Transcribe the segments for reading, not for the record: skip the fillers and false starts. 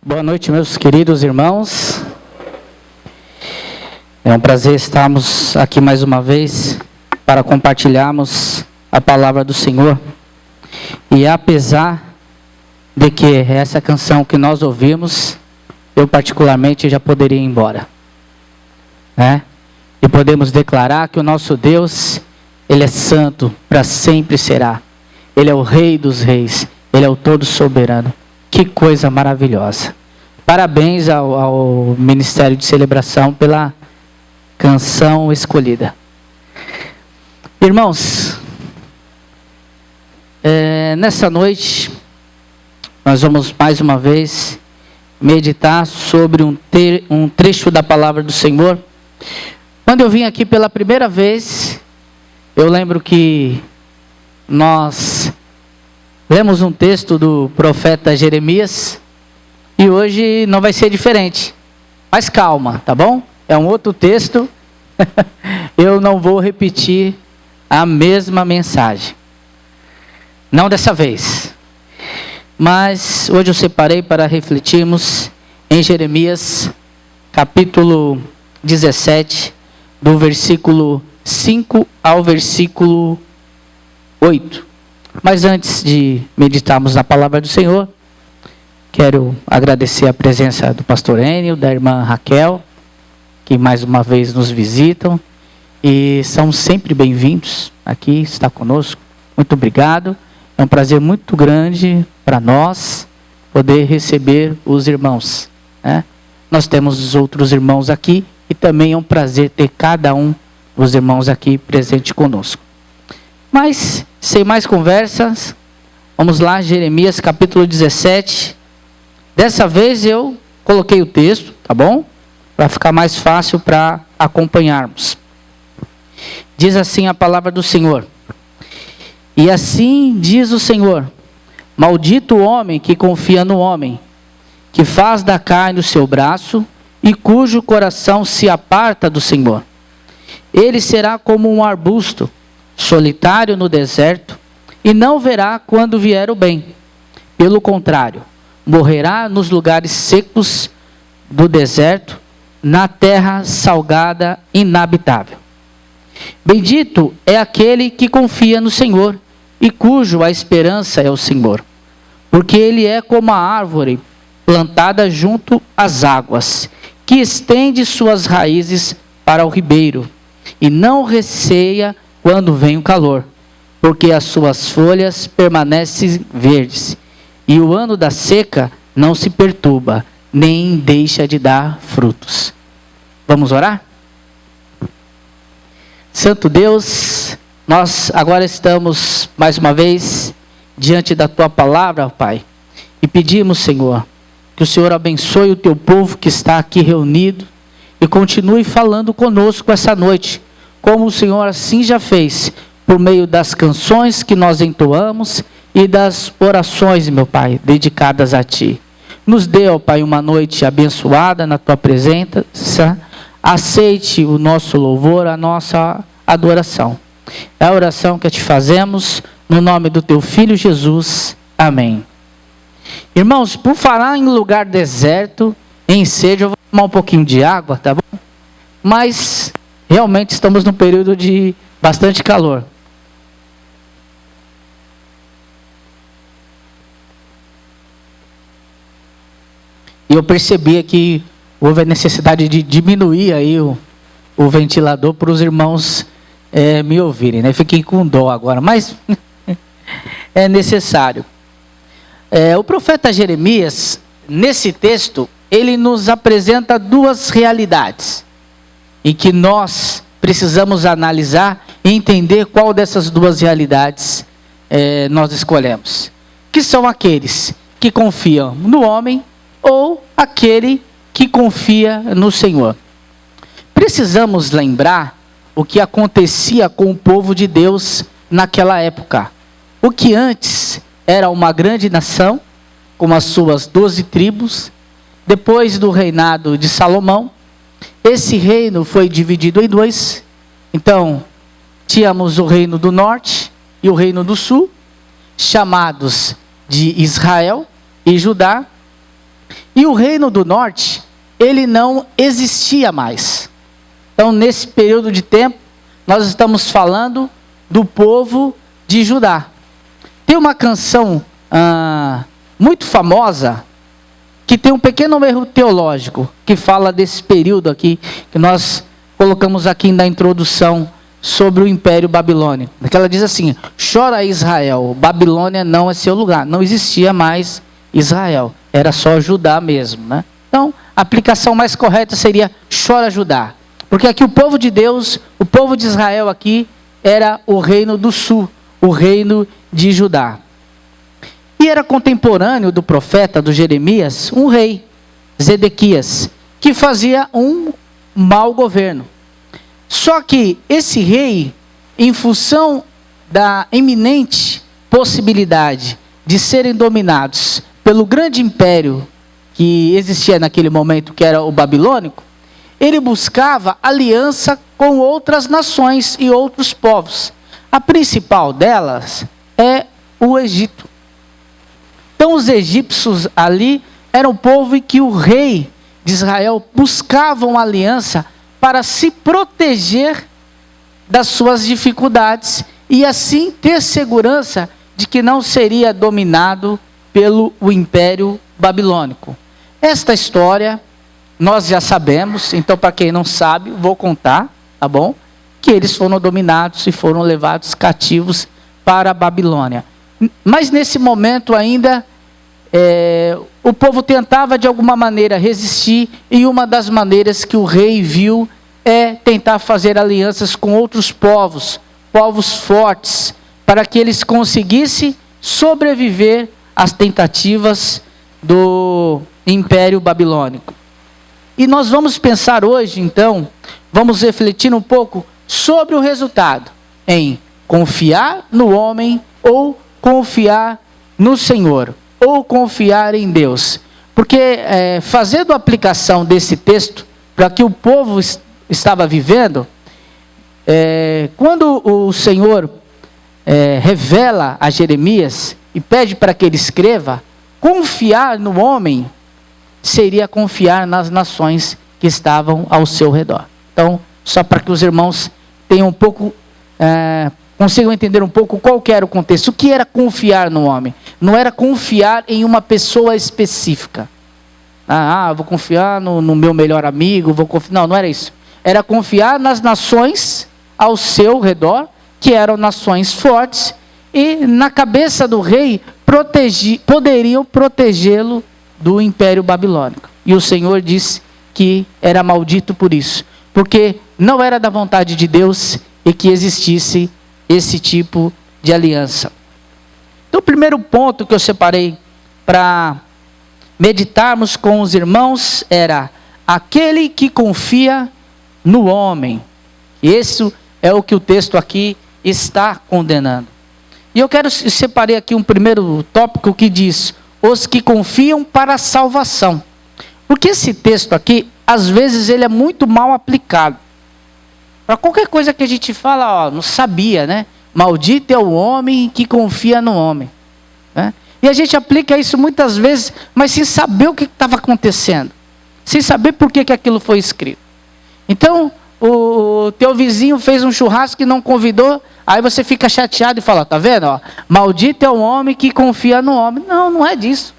Boa noite, meus queridos irmãos. É um prazer estarmos aqui mais uma vez para compartilharmos a palavra do Senhor. E apesar de que essa canção que nós ouvimos, eu particularmente já poderia ir embora, né? E podemos declarar que o nosso Deus, Ele é santo, para sempre será. Ele é o Rei dos Reis, Ele é o todo soberano. Que coisa maravilhosa. Parabéns ao Ministério de Celebração pela canção escolhida. Irmãos, nessa noite, nós vamos mais uma vez meditar sobre um trecho da palavra do Senhor. Quando eu vim aqui pela primeira vez, eu lembro que nós lemos um texto do profeta Jeremias, e hoje não vai ser diferente. Mas calma, tá bom? É um outro texto. Eu não vou repetir a mesma mensagem. Não dessa vez. Mas hoje eu separei para refletirmos em Jeremias, capítulo 17, do versículo 5 ao versículo 8. Mas antes de meditarmos na palavra do Senhor, quero agradecer a presença do pastor Enio, da irmã Raquel, que mais uma vez nos visitam. E são sempre bem-vindos aqui, está conosco. Muito obrigado. É um prazer muito grande para nós poder receber os irmãos, né? Nós temos os outros irmãos aqui e também é um prazer ter cada um dos irmãos aqui presente conosco. Mas, sem mais conversas, vamos lá, Jeremias capítulo 17. Dessa vez eu coloquei o texto, tá bom? Para ficar mais fácil para acompanharmos. Diz assim a palavra do Senhor. E assim diz o Senhor: maldito o homem que confia no homem, que faz da carne o seu braço e cujo coração se aparta do Senhor. Ele será como um arbusto solitário no deserto, e não verá quando vier o bem. Pelo contrário, morrerá nos lugares secos do deserto, na terra salgada, inabitável. Bendito é aquele que confia no Senhor, e cujo a esperança é o Senhor. Porque ele é como a árvore plantada junto às águas, que estende suas raízes para o ribeiro, e não receia quando vem o calor, porque as suas folhas permanecem verdes, e o ano da seca não se perturba, nem deixa de dar frutos. Vamos orar? Santo Deus, nós agora estamos mais uma vez diante da Tua palavra, Pai, e pedimos, Senhor, que o Senhor abençoe o Teu povo que está aqui reunido e continue falando conosco essa noite, como o Senhor assim já fez, por meio das canções que nós entoamos e das orações, meu Pai, dedicadas a Ti. Nos dê, ó Pai, uma noite abençoada na Tua presença. Aceite o nosso louvor, a nossa adoração. É a oração que te fazemos, no nome do Teu Filho Jesus. Amém. Irmãos, por falar em lugar deserto, em sede, eu vou tomar um pouquinho de água, tá bom? Mas realmente estamos num período de bastante calor. E eu percebi que houve a necessidade de diminuir aí o ventilador para os irmãos me ouvirem, né? Fiquei com dó agora, mas é necessário. O profeta Jeremias, nesse texto, ele nos apresenta duas realidades, e que nós precisamos analisar e entender qual dessas duas realidades nós escolhemos. Que são aqueles que confiam no homem ou aquele que confia no Senhor. Precisamos lembrar o que acontecia com o povo de Deus naquela época. O que antes era uma grande nação, com as suas 12 tribos, depois do reinado de Salomão, esse reino foi dividido em dois. Então, tínhamos o reino do norte e o reino do sul, chamados de Israel e Judá. E o reino do norte, ele não existia mais. Então, nesse período de tempo, nós estamos falando do povo de Judá. Tem uma canção muito famosa, que tem um pequeno erro teológico, que fala desse período aqui, que nós colocamos aqui na introdução, sobre o Império Babilônico. Ela diz assim: chora Israel, Babilônia não é seu lugar. Não existia mais Israel, era só Judá mesmo, né? Então, a aplicação mais correta seria chora Judá. Porque aqui o povo de Deus, o povo de Israel aqui, era o reino do sul, o reino de Judá. E era contemporâneo do profeta, do Jeremias, um rei, Zedequias, que fazia um mau governo. Só que esse rei, em função da iminente possibilidade de serem dominados pelo grande império que existia naquele momento, que era o babilônico, ele buscava aliança com outras nações e outros povos. A principal delas é o Egito. Então os egípcios ali eram um povo em que o rei de Israel buscava uma aliança para se proteger das suas dificuldades e assim ter segurança de que não seria dominado pelo Império Babilônico. Esta história nós já sabemos, então para quem não sabe, vou contar, tá bom? Que eles foram dominados e foram levados cativos para a Babilônia. Mas nesse momento ainda, o povo tentava de alguma maneira resistir, e uma das maneiras que o rei viu é tentar fazer alianças com outros povos, povos fortes, para que eles conseguissem sobreviver às tentativas do Império Babilônico. E nós vamos pensar hoje, então, vamos refletir um pouco sobre o resultado em confiar no homem ou confiar no Senhor, ou confiar em Deus. Porque fazendo a aplicação desse texto para que o povo estava vivendo, quando o Senhor revela a Jeremias e pede para que ele escreva, confiar no homem seria confiar nas nações que estavam ao seu redor. Então, só para que os irmãos tenham um pouco, consigam entender um pouco qual que era o contexto. O que era confiar no homem? Não era confiar em uma pessoa específica. Vou confiar no meu melhor amigo, não era isso. Era confiar nas nações ao seu redor, que eram nações fortes, e na cabeça do rei poderiam protegê-lo do Império Babilônico. E o Senhor disse que era maldito por isso, porque não era da vontade de Deus e que existisse esse tipo de aliança. Então, o primeiro ponto que eu separei para meditarmos com os irmãos era aquele que confia no homem. Esse é o que o texto aqui está condenando. E eu separei aqui um primeiro tópico que diz: os que confiam para a salvação. Porque esse texto aqui, às vezes, ele é muito mal aplicado. Para qualquer coisa que a gente fala, não sabia, né? Maldito é o homem que confia no homem. Né? E a gente aplica isso muitas vezes, mas sem saber o que estava acontecendo. Sem saber por que aquilo foi escrito. Então, o teu vizinho fez um churrasco e não convidou, aí você fica chateado e fala: tá vendo? Maldito é o homem que confia no homem. Não é disso.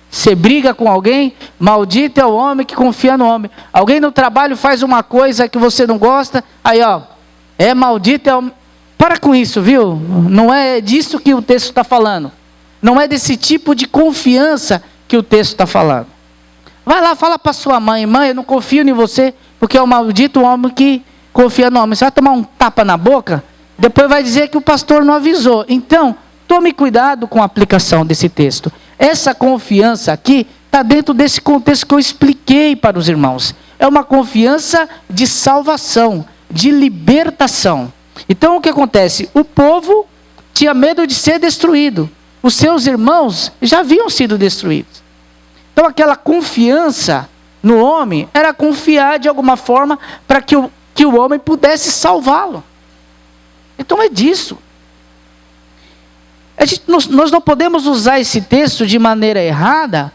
Você briga com alguém, maldito é o homem que confia no homem. Alguém no trabalho faz uma coisa que você não gosta, aí maldito é o homem. Para com isso, viu? Não é disso que o texto está falando. Não é desse tipo de confiança que o texto está falando. Vai lá, fala para sua mãe: mãe, eu não confio em você, porque é o maldito homem que confia no homem. Você vai tomar um tapa na boca, depois vai dizer que o pastor não avisou. Então, tome cuidado com a aplicação desse texto. Essa confiança aqui está dentro desse contexto que eu expliquei para os irmãos. É uma confiança de salvação, de libertação. Então o que acontece? O povo tinha medo de ser destruído. Os seus irmãos já haviam sido destruídos. Então aquela confiança no homem era confiar de alguma forma para que o homem pudesse salvá-lo. Então é disso. Nós não podemos usar esse texto de maneira errada,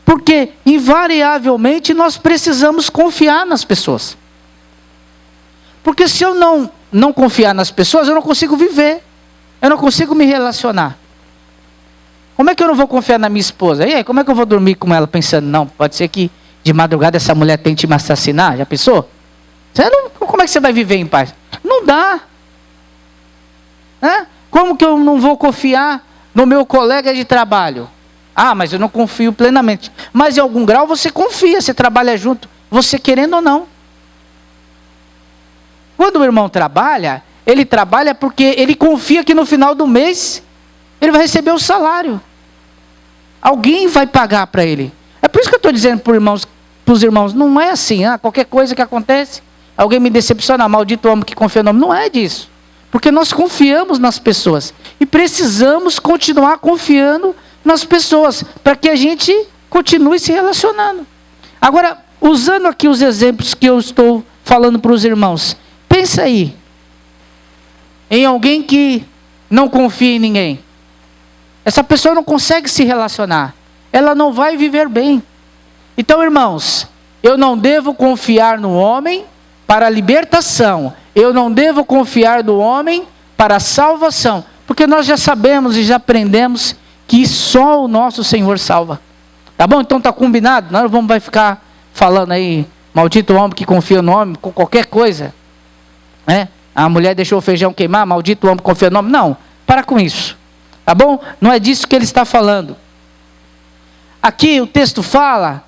porque invariavelmente nós precisamos confiar nas pessoas. Porque se eu não confiar nas pessoas, eu não consigo viver. Eu não consigo me relacionar. Como é que eu não vou confiar na minha esposa? E aí, como é que eu vou dormir com ela pensando, não, pode ser que de madrugada essa mulher tente me assassinar? Já pensou? Como é que você vai viver em paz? Não dá. Como que eu não vou confiar no meu colega de trabalho? Ah, mas eu não confio plenamente. Mas em algum grau você confia, você trabalha junto, você querendo ou não. Quando o irmão trabalha, ele trabalha porque ele confia que no final do mês ele vai receber o salário. Alguém vai pagar para ele. É por isso que eu estou dizendo para os irmãos, não é assim, qualquer coisa que acontece, alguém me decepciona, maldito homem que confia no homem. Não é disso. Porque nós confiamos nas pessoas. E precisamos continuar confiando nas pessoas, para que a gente continue se relacionando. Agora, usando aqui os exemplos que eu estou falando para os irmãos, pensa aí, em alguém que não confia em ninguém. Essa pessoa não consegue se relacionar. Ela não vai viver bem. Então, irmãos, eu não devo confiar no homem para a libertação. Eu não devo confiar no homem para a salvação. Porque nós já sabemos e já aprendemos que só o nosso Senhor salva. Tá bom? Então está combinado? Nós não vamos ficar falando aí, maldito homem que confia no homem, com qualquer coisa. A mulher deixou o feijão queimar, maldito homem que confia no homem. Não, para com isso. Tá bom? Não é disso que ele está falando. Aqui o texto fala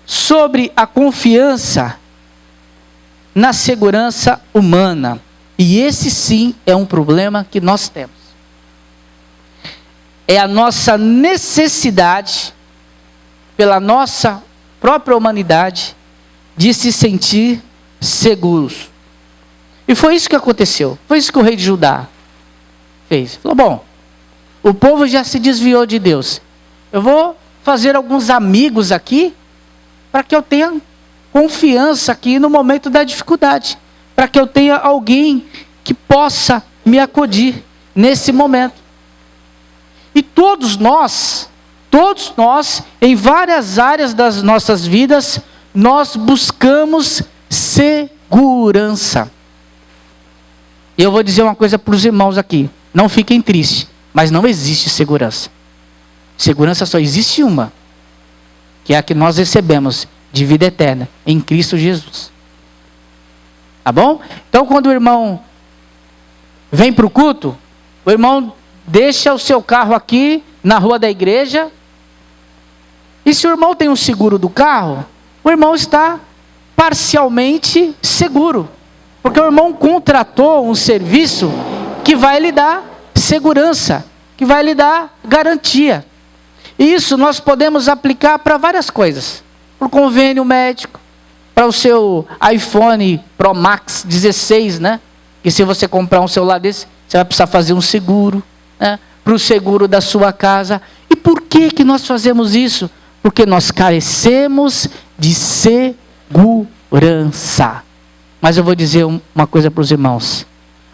sobre a confiança na segurança humana. E esse sim é um problema que nós temos. É a nossa necessidade, pela nossa própria humanidade, de se sentir seguros. E foi isso que aconteceu. Foi isso que o rei de Judá fez. Falou, bom, o povo já se desviou de Deus. Eu vou fazer alguns amigos aqui, para que eu tenha confiança aqui no momento da dificuldade. Para que eu tenha alguém que possa me acudir nesse momento. E todos nós, em várias áreas das nossas vidas, nós buscamos segurança. E eu vou dizer uma coisa para os irmãos aqui. Não fiquem tristes, mas não existe segurança. Segurança só existe uma, que é a que nós recebemos de vida eterna, em Cristo Jesus. Tá bom? Então quando o irmão vem para o culto, o irmão deixa o seu carro aqui na rua da igreja. E se o irmão tem um seguro do carro, o irmão está parcialmente seguro. Porque o irmão contratou um serviço que vai lhe dar segurança, que vai lhe dar garantia. E isso nós podemos aplicar para várias coisas. Para o convênio médico, para o seu iPhone Pro Max 16, né? Que se você comprar um celular desse, você vai precisar fazer um seguro, né? Para o seguro da sua casa. E por que nós fazemos isso? Porque nós carecemos de segurança. Mas eu vou dizer uma coisa para os irmãos.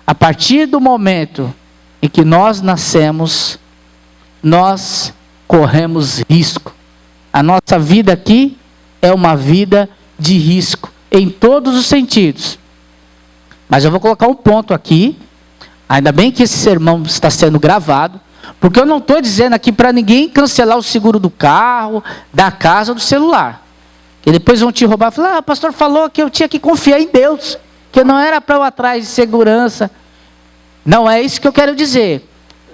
A partir do momento em que nós nascemos, nós corremos risco. A nossa vida aqui é uma vida de risco, em todos os sentidos. Mas eu vou colocar um ponto aqui. Ainda bem que esse sermão está sendo gravado, porque eu não estou dizendo aqui para ninguém cancelar o seguro do carro, da casa, do celular. E depois vão te roubar e falar, o pastor falou que eu tinha que confiar em Deus, que não era para eu atrás de segurança. Não é isso que eu quero dizer.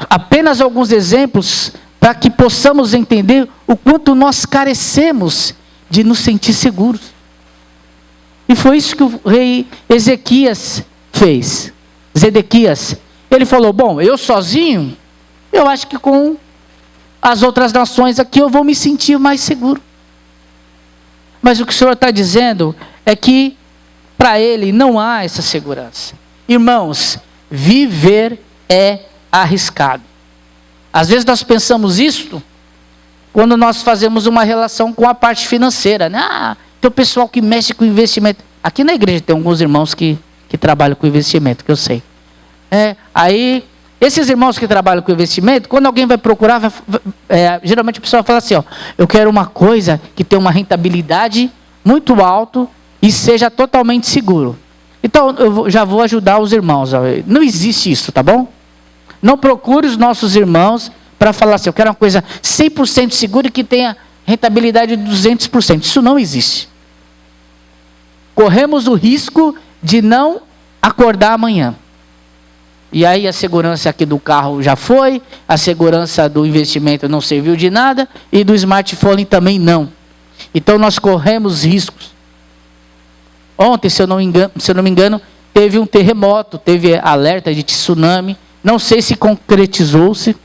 Apenas alguns exemplos para que possamos entender o quanto nós carecemos de nos sentir seguros. E foi isso que o rei Ezequias fez. Zedequias. Ele falou, bom, eu sozinho, eu acho que com as outras nações aqui eu vou me sentir mais seguro. Mas o que o Senhor está dizendo é que para ele não há essa segurança. Irmãos, viver é arriscado. Às vezes nós pensamos isso quando nós fazemos uma relação com a parte financeira, né? Tem o pessoal que mexe com investimento. Aqui na igreja tem alguns irmãos que trabalham com investimento, que eu sei. Aí Esses irmãos que trabalham com investimento, quando alguém vai procurar, geralmente a pessoa fala assim, ó, eu quero uma coisa que tenha uma rentabilidade muito alta e seja totalmente seguro. Então, eu já vou ajudar os irmãos. Ó. Não existe isso, tá bom? Não procure os nossos irmãos para falar assim, eu quero uma coisa 100% segura e que tenha rentabilidade de 200%. Isso não existe. Corremos o risco de não acordar amanhã. E aí a segurança aqui do carro já foi, a segurança do investimento não serviu de nada e do smartphone também não. Então nós corremos riscos. Ontem, se eu não me engano, teve um terremoto, teve alerta de tsunami. Não sei se concretizou-se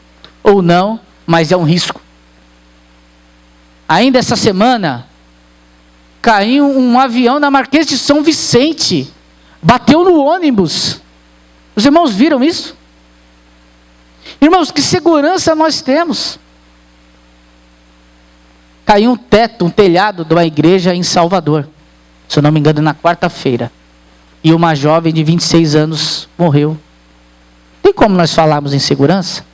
ou não, mas é um risco. Ainda essa semana, caiu um avião na Marquês de São Vicente. Bateu no ônibus. Os irmãos viram isso? Irmãos, que segurança nós temos? Caiu um teto, um telhado de uma igreja em Salvador. Se eu não me engano, na quarta-feira. E uma jovem de 26 anos morreu. Tem como nós falarmos em segurança?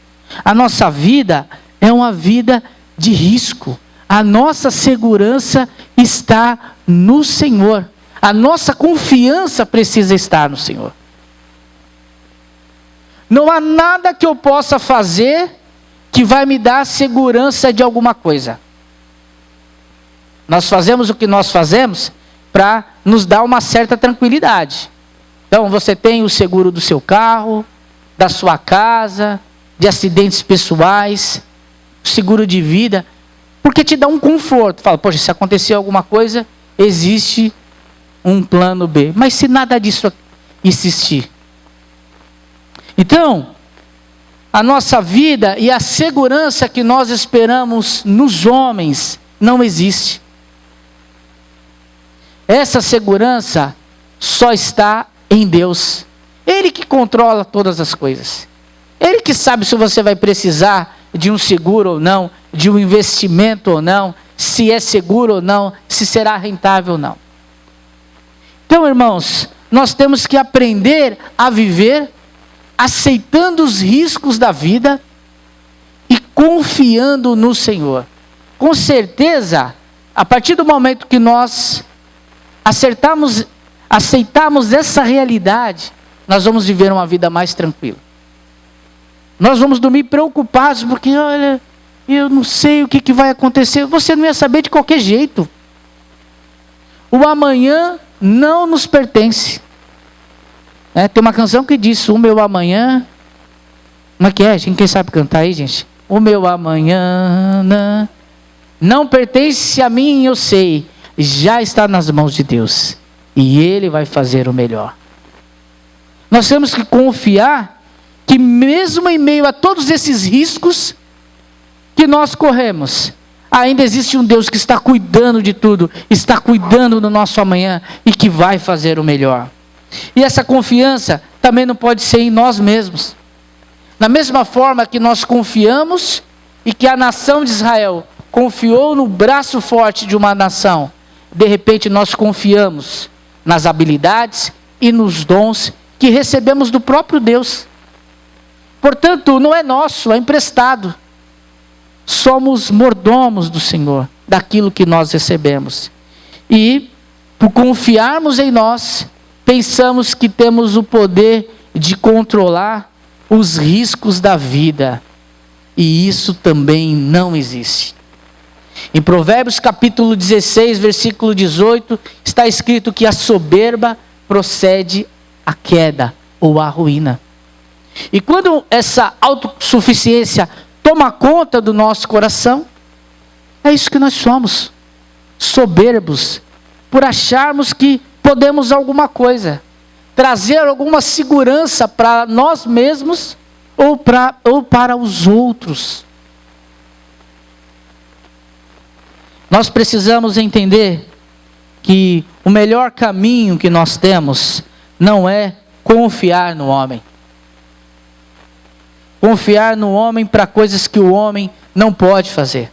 A nossa vida é uma vida de risco. A nossa segurança está no Senhor. A nossa confiança precisa estar no Senhor. Não há nada que eu possa fazer que vai me dar segurança de alguma coisa. Nós fazemos o que nós fazemos para nos dar uma certa tranquilidade. Então você tem o seguro do seu carro, da sua casa, de acidentes pessoais, seguro de vida, porque te dá um conforto. Fala, poxa, se acontecer alguma coisa, existe um plano B. Mas se nada disso existir. Então, a nossa vida e a segurança que nós esperamos nos homens não existe. Essa segurança só está em Deus. Ele que controla todas as coisas. Ele que sabe se você vai precisar de um seguro ou não, de um investimento ou não, se é seguro ou não, se será rentável ou não. Então, irmãos, nós temos que aprender a viver aceitando os riscos da vida e confiando no Senhor. Com certeza, a partir do momento que nós aceitamos essa realidade, nós vamos viver uma vida mais tranquila. Nós vamos dormir preocupados, porque olha, eu não sei o que vai acontecer. Você não ia saber de qualquer jeito. O amanhã não nos pertence. Tem uma canção que diz, o meu amanhã... Como é que é? Quem sabe cantar aí, gente? O meu amanhã não pertence a mim, eu sei. Já está nas mãos de Deus. E Ele vai fazer o melhor. Nós temos que confiar que mesmo em meio a todos esses riscos que nós corremos, ainda existe um Deus que está cuidando de tudo, está cuidando do nosso amanhã e que vai fazer o melhor. E essa confiança também não pode ser em nós mesmos. Da mesma forma que nós confiamos e que a nação de Israel confiou no braço forte de uma nação, de repente nós confiamos nas habilidades e nos dons que recebemos do próprio Deus. Portanto, não é nosso, é emprestado. Somos mordomos do Senhor, daquilo que nós recebemos. E, por confiarmos em nós, pensamos que temos o poder de controlar os riscos da vida. E isso também não existe. Em Provérbios capítulo 16, versículo 18, está escrito que a soberba procede à queda ou à ruína. E quando essa autossuficiência toma conta do nosso coração, é isso que nós somos. Soberbos, por acharmos que podemos alguma coisa, trazer alguma segurança para nós mesmos ou para os outros. Nós precisamos entender que o melhor caminho que nós temos não é confiar no homem. Confiar no homem para coisas que o homem não pode fazer.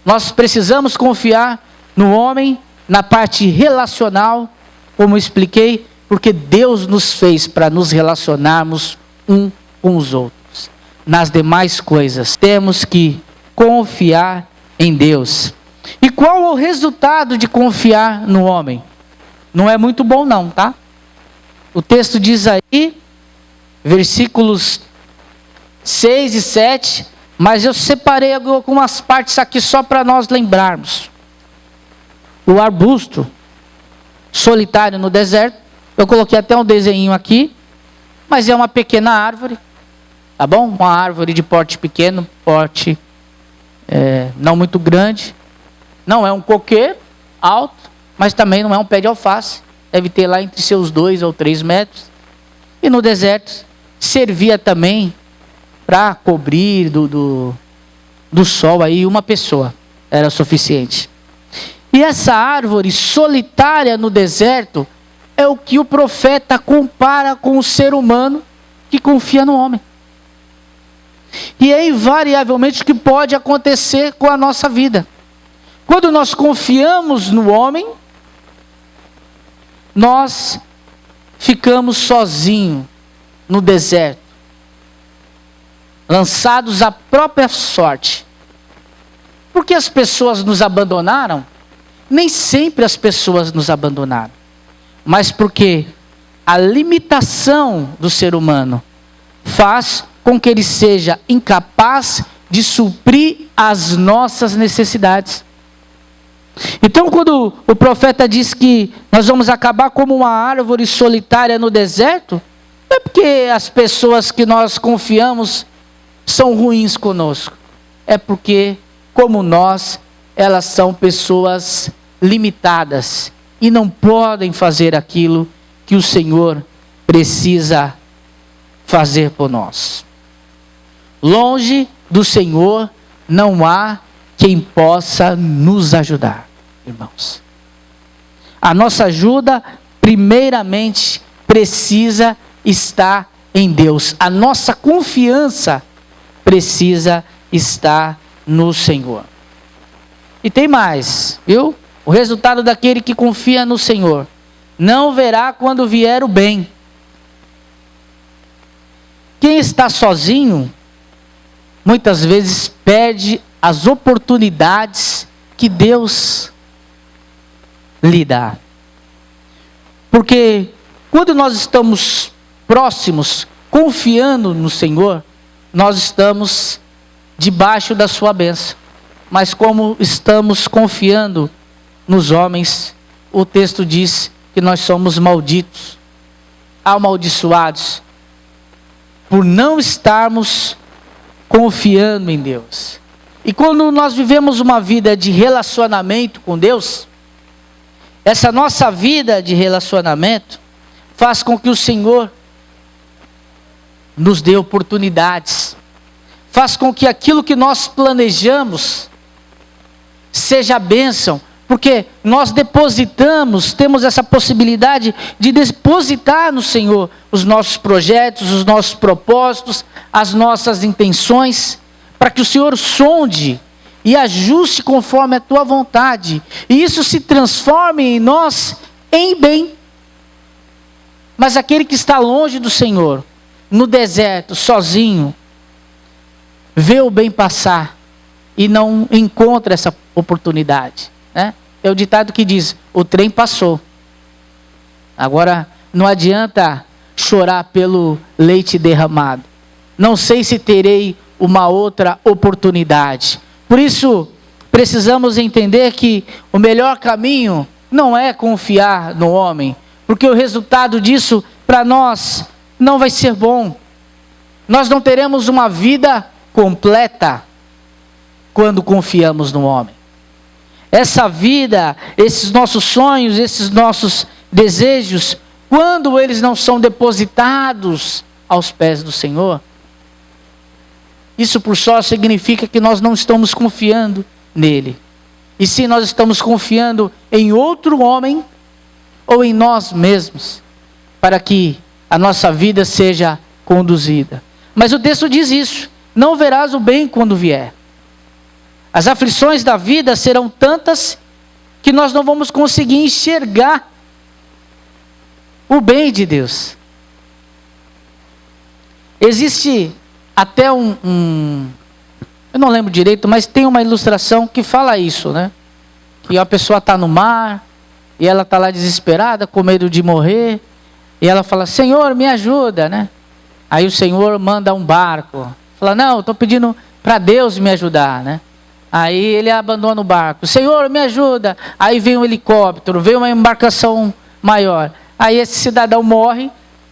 Nós precisamos confiar no homem na parte relacional, como eu expliquei, porque Deus nos fez para nos relacionarmos um com os outros. Nas demais coisas, temos que confiar em Deus. E qual é o resultado de confiar no homem? Não é muito bom não, tá? O texto diz aí, versículos 6 e 7, mas eu separei algumas partes aqui só para nós lembrarmos. O arbusto solitário no deserto, eu coloquei até um desenho aqui, mas é uma pequena árvore, tá bom? Uma árvore de porte pequeno, porte não muito grande. Não é um coqueiro alto, mas também não é um pé de alface. Deve ter lá entre seus 2 ou 3 metros. E no deserto servia também para cobrir do sol aí uma pessoa. Era suficiente. E essa árvore solitária no deserto é o que o profeta compara com o ser humano que confia no homem. E é invariavelmente o que pode acontecer com a nossa vida. Quando nós confiamos no homem, nós ficamos sozinhos no deserto, lançados à própria sorte. Porque as pessoas nos abandonaram? Nem sempre as pessoas nos abandonaram, mas porque a limitação do ser humano faz com que ele seja incapaz de suprir as nossas necessidades. Então, quando o profeta diz que nós vamos acabar como uma árvore solitária no deserto, não é porque as pessoas que nós confiamos são ruins conosco. É porque, como nós, elas são pessoas limitadas e não podem fazer aquilo que o Senhor precisa fazer por nós. Longe do Senhor não há quem possa nos ajudar, irmãos. A nossa ajuda, primeiramente, precisa estar em Deus. A nossa confiança precisa estar no Senhor. E tem mais, viu? O resultado daquele que confia no Senhor não verá quando vier o bem. Quem está sozinho, muitas vezes perde as oportunidades que Deus lhe dá. Porque quando nós estamos próximos, confiando no Senhor, nós estamos debaixo da sua bênção. Mas como estamos confiando nos homens, o texto diz que nós somos malditos, amaldiçoados, por não estarmos confiando em Deus. E quando nós vivemos uma vida de relacionamento com Deus, essa nossa vida de relacionamento faz com que o Senhor nos dê oportunidades, faz com que aquilo que nós planejamos seja bênção, porque nós depositamos, temos essa possibilidade de depositar no Senhor os nossos projetos, os nossos propósitos, as nossas intenções, para que o Senhor sonde e ajuste conforme a tua vontade, e isso se transforme em nós em bem. Mas aquele que está longe do Senhor, no deserto, sozinho, vê o bem passar e não encontra essa oportunidade, né? É o ditado que diz: o trem passou. Agora não adianta chorar pelo leite derramado. Não sei se terei uma outra oportunidade. Por isso, precisamos entender que o melhor caminho não é confiar no homem, porque o resultado disso para nós não vai ser bom. Nós não teremos uma vida completa quando confiamos no homem. Essa vida, esses nossos sonhos, esses nossos desejos, quando eles não são depositados aos pés do Senhor, isso por só significa que nós não estamos confiando nele. E sim, nós estamos confiando em outro homem ou em nós mesmos, para que a nossa vida seja conduzida. Mas o texto diz isso: não verás o bem quando vier. As aflições da vida serão tantas que nós não vamos conseguir enxergar o bem de Deus. Existe até eu não lembro direito, mas tem uma ilustração que fala isso, né? Que a pessoa está no mar, e ela está lá desesperada, com medo de morrer, e ela fala, Senhor, me ajuda, né? Aí o Senhor manda um barco, fala, não, estou pedindo para Deus me ajudar, né? Aí ele abandona o barco, Senhor, me ajuda. Aí vem um helicóptero, vem uma embarcação maior. Aí esse cidadão morre,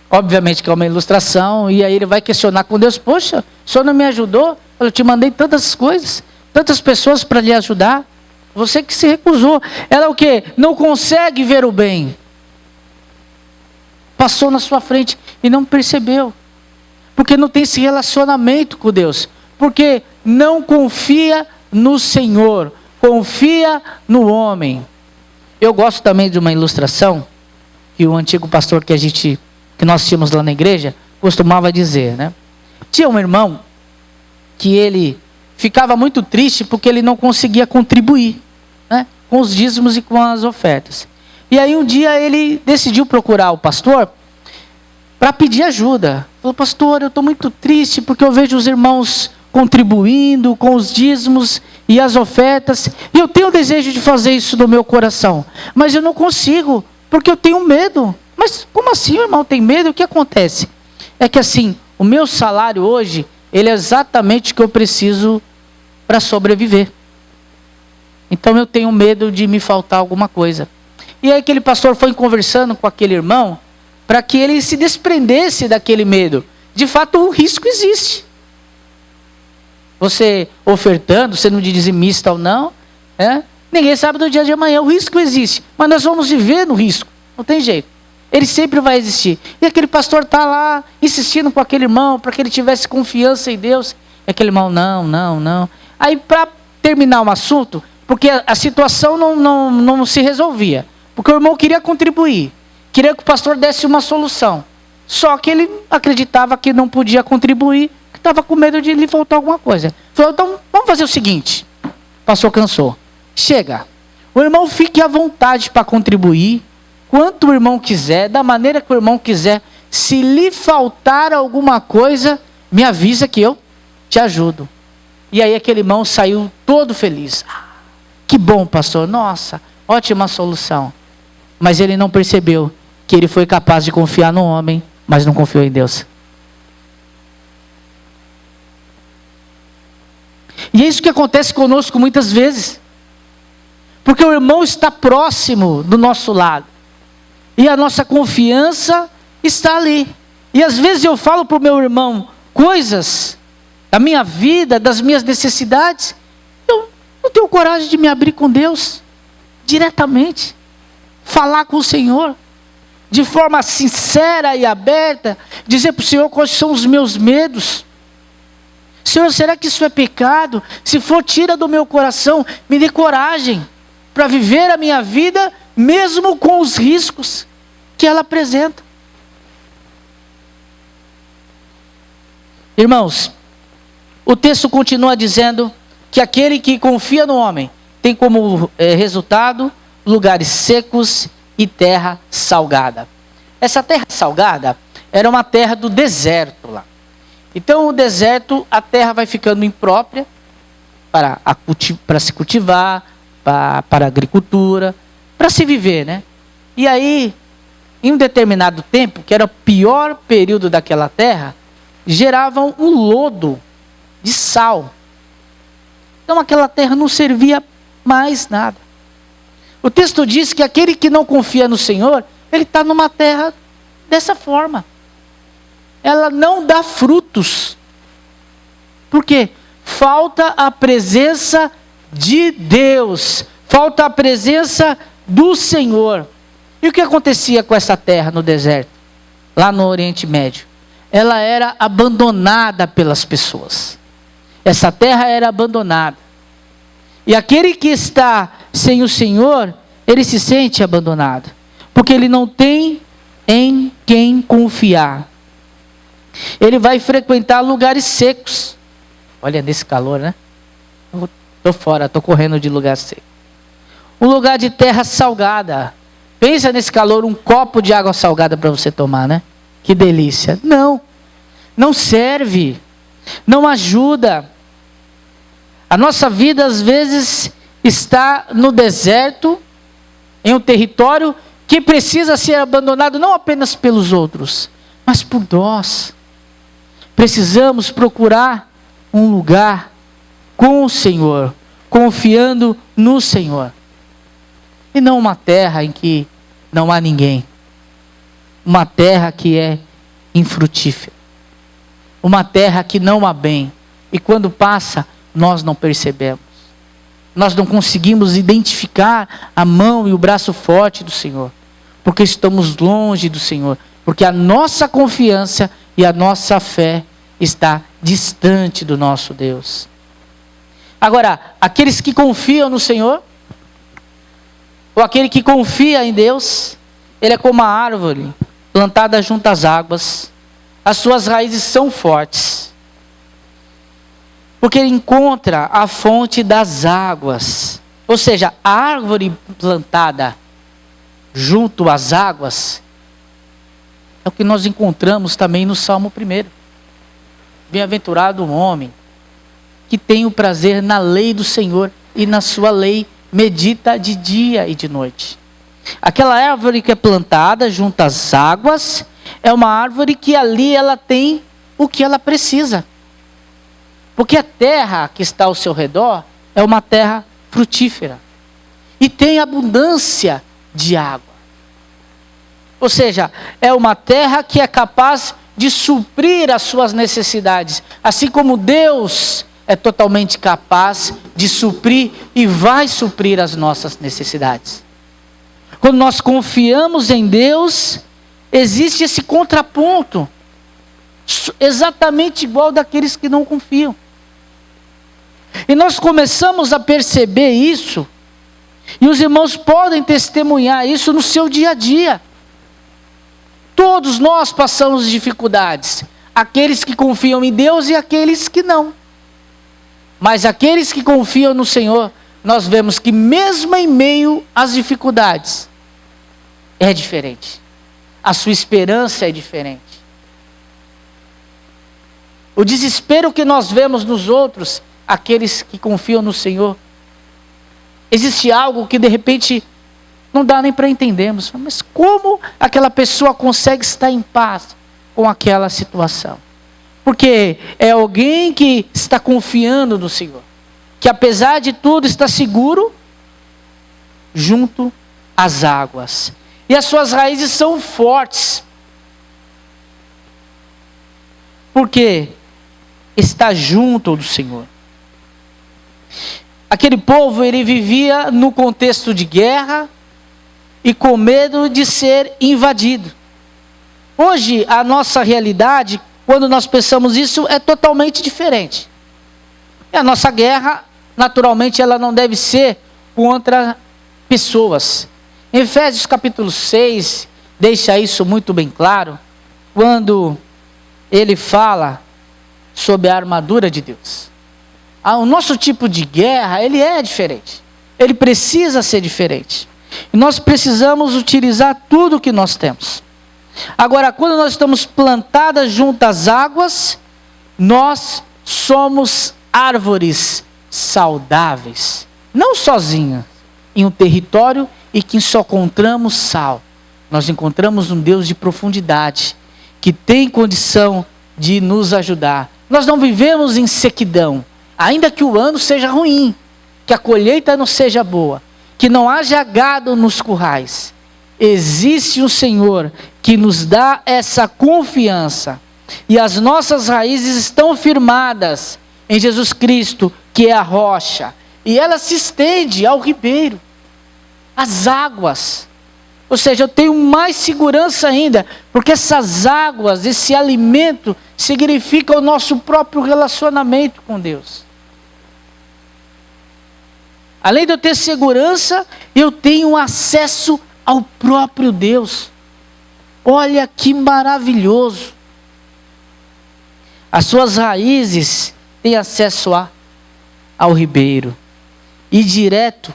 obviamente que é uma ilustração, e aí ele vai questionar com Deus, poxa, o Senhor não me ajudou? Eu te mandei tantas coisas, tantas pessoas para lhe ajudar, você que se recusou. Ela o quê? Não consegue ver o bem. Passou na sua frente e não percebeu. Porque não tem esse relacionamento com Deus. Porque não confia no Senhor, confia no homem. Eu gosto também de uma ilustração que o antigo pastor que nós tínhamos lá na igreja costumava dizer, né? Tinha um irmão que ele ficava muito triste porque ele não conseguia contribuir, né, com os dízimos e com as ofertas. E aí um dia ele decidiu procurar o pastor para pedir ajuda. Falou, pastor, eu estou muito triste porque eu vejo os irmãos contribuindo com os dízimos e as ofertas, e eu tenho o desejo de fazer isso no meu coração, mas eu não consigo, porque eu tenho medo. Mas como assim, irmão, tem medo? O que acontece? É que assim, o meu salário hoje, ele é exatamente o que eu preciso para sobreviver. Então eu tenho medo de me faltar alguma coisa. E aí aquele pastor foi conversando com aquele irmão, para que ele se desprendesse daquele medo. De fato, o risco existe. Você ofertando, sendo dizimista ou não, ninguém sabe do dia de amanhã, o risco existe. Mas nós vamos viver no risco, não tem jeito. Ele sempre vai existir. E aquele pastor está lá, insistindo com aquele irmão, para que ele tivesse confiança em Deus. E aquele irmão, não. Aí para terminar o assunto, porque a situação não se resolvia. Porque o irmão queria contribuir, queria que o pastor desse uma solução. Só que ele acreditava que não podia contribuir, que estava com medo de lhe faltar alguma coisa. Falou, então vamos fazer o seguinte. O pastor cansou. Chega, o irmão fique à vontade para contribuir, quanto o irmão quiser, da maneira que o irmão quiser. Se lhe faltar alguma coisa, me avisa que eu te ajudo. E aí aquele irmão saiu todo feliz. Que bom, pastor, nossa, ótima solução. Mas ele não percebeu que ele foi capaz de confiar no homem, mas não confiou em Deus. E é isso que acontece conosco muitas vezes. Porque o irmão está próximo do nosso lado. E a nossa confiança está ali. E às vezes eu falo para o meu irmão coisas da minha vida, das minhas necessidades. Eu não tenho coragem de me abrir com Deus diretamente. Falar com o Senhor de forma sincera e aberta. Dizer para o Senhor quais são os meus medos. Senhor, será que isso é pecado? Se for, tira do meu coração. Me dê coragem para viver a minha vida, mesmo com os riscos que ela apresenta. Irmãos, o texto continua dizendo que aquele que confia no homem tem como resultado lugares secos e terra salgada. Essa terra salgada era uma terra do deserto lá. Então o deserto, a terra vai ficando imprópria para se cultivar, para a agricultura, para se viver, né? E aí, em um determinado tempo, que era o pior período daquela terra, geravam um lodo de sal. Então aquela terra não servia mais nada. O texto diz que aquele que não confia no Senhor, ele está numa terra dessa forma. Ela não dá frutos. Por quê? Falta a presença de Deus. Falta a presença do Senhor. E o que acontecia com essa terra no deserto? Lá no Oriente Médio. Ela era abandonada pelas pessoas. Essa terra era abandonada. E aquele que está sem o Senhor, ele se sente abandonado. Porque ele não tem em quem confiar. Ele vai frequentar lugares secos. Olha, nesse calor, né? Estou fora, estou correndo de lugar seco. Um lugar de terra salgada. Pensa nesse calor, um copo de água salgada para você tomar, né? Que delícia. Não. não serve, não ajuda. A nossa vida às vezes está no deserto, em um território que precisa ser abandonado não apenas pelos outros, mas por nós. Precisamos procurar um lugar com o Senhor, confiando no Senhor. E não uma terra em que não há ninguém. Uma terra que é infrutífera. Uma terra que não há bem. E quando passa, nós não percebemos. Nós não conseguimos identificar a mão e o braço forte do Senhor. Porque estamos longe do Senhor. Porque a nossa confiança e a nossa fé está distante do nosso Deus. Agora, aqueles que confiam no Senhor, ou aquele que confia em Deus, ele é como a árvore plantada junto às águas. As suas raízes são fortes. Porque ele encontra a fonte das águas. Ou seja, a árvore plantada junto às águas é o que nós encontramos também no Salmo 1. Bem-aventurado o homem que tem o prazer na lei do Senhor e na sua lei medita de dia e de noite. Aquela árvore que é plantada junto às águas é uma árvore que ali ela tem o que ela precisa. Porque a terra que está ao seu redor é uma terra frutífera. E tem abundância de água. Ou seja, é uma terra que é capaz de suprir as suas necessidades. Assim como Deus é totalmente capaz de suprir e vai suprir as nossas necessidades. Quando nós confiamos em Deus, existe esse contraponto, exatamente igual daqueles que não confiam. E nós começamos a perceber isso, e os irmãos podem testemunhar isso no seu dia a dia. Todos nós passamos dificuldades, aqueles que confiam em Deus e aqueles que não. Mas aqueles que confiam no Senhor, nós vemos que mesmo em meio às dificuldades, é diferente. A sua esperança é diferente. O desespero que nós vemos nos outros, aqueles que confiam no Senhor, existe algo que de repente não dá nem para entendermos. Mas como aquela pessoa consegue estar em paz com aquela situação? Porque é alguém que está confiando no Senhor, que apesar de tudo está seguro junto às águas. E as suas raízes são fortes. Porque está junto do Senhor. Aquele povo, ele vivia no contexto de guerra e com medo de ser invadido. Hoje, a nossa realidade, quando nós pensamos isso, é totalmente diferente. E a nossa guerra, naturalmente, ela não deve ser contra pessoas. Em Efésios capítulo 6, deixa isso muito bem claro, quando ele fala sobre a armadura de Deus. O nosso tipo de guerra, ele é diferente. Ele precisa ser diferente. E nós precisamos utilizar tudo o que nós temos. Agora, quando nós estamos plantadas junto às águas, nós somos árvores saudáveis. Não sozinhas, em um território e que só encontramos sal. Nós encontramos um Deus de profundidade, que tem condição de nos ajudar. Nós não vivemos em sequidão, ainda que o ano seja ruim, que a colheita não seja boa, que não haja gado nos currais. Existe um Senhor que nos dá essa confiança, e as nossas raízes estão firmadas em Jesus Cristo, que é a rocha, e ela se estende ao ribeiro, às águas. Ou seja, eu tenho mais segurança ainda, porque essas águas, esse alimento, significa o nosso próprio relacionamento com Deus. Além de eu ter segurança, eu tenho acesso ao próprio Deus. Olha que maravilhoso. As suas raízes têm acesso ao ribeiro. E direto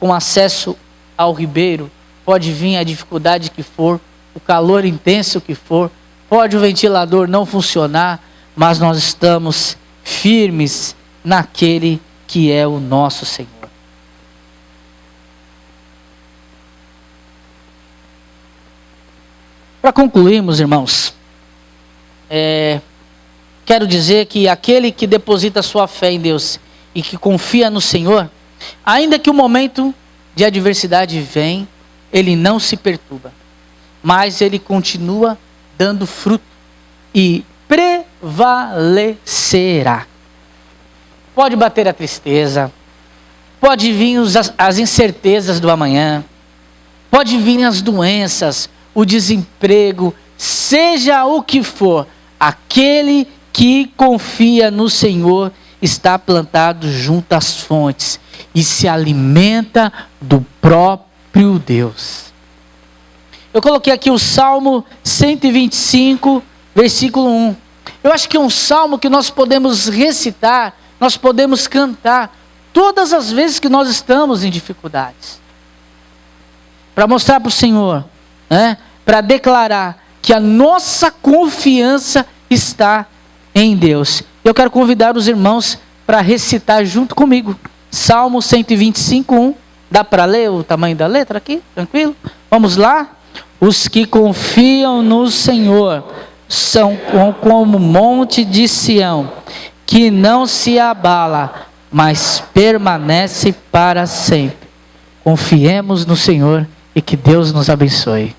com acesso ao ribeiro, pode vir a dificuldade que for, o calor intenso que for, pode o ventilador não funcionar, mas nós estamos firmes naquele que é o nosso Senhor. Para concluirmos, irmãos, quero dizer que aquele que deposita sua fé em Deus e que confia no Senhor, ainda que o momento de adversidade venha, ele não se perturba, mas ele continua dando fruto e prevalecerá. Pode bater a tristeza, pode vir as incertezas do amanhã, pode vir as doenças, o desemprego, seja o que for, aquele que confia no Senhor está plantado junto às fontes e se alimenta do próprio Deus. Eu coloquei aqui o Salmo 125, versículo 1. Eu acho que é um salmo que nós podemos recitar, nós podemos cantar todas as vezes que nós estamos em dificuldades. Para mostrar para o Senhor, para declarar que a nossa confiança está em Deus. Eu quero convidar os irmãos para recitar junto comigo. Salmo 125, 1. Dá para ler o tamanho da letra aqui? Tranquilo? Vamos lá? Os que confiam no Senhor são como o monte de Sião, que não se abala, mas permanece para sempre. Confiemos no Senhor e que Deus nos abençoe.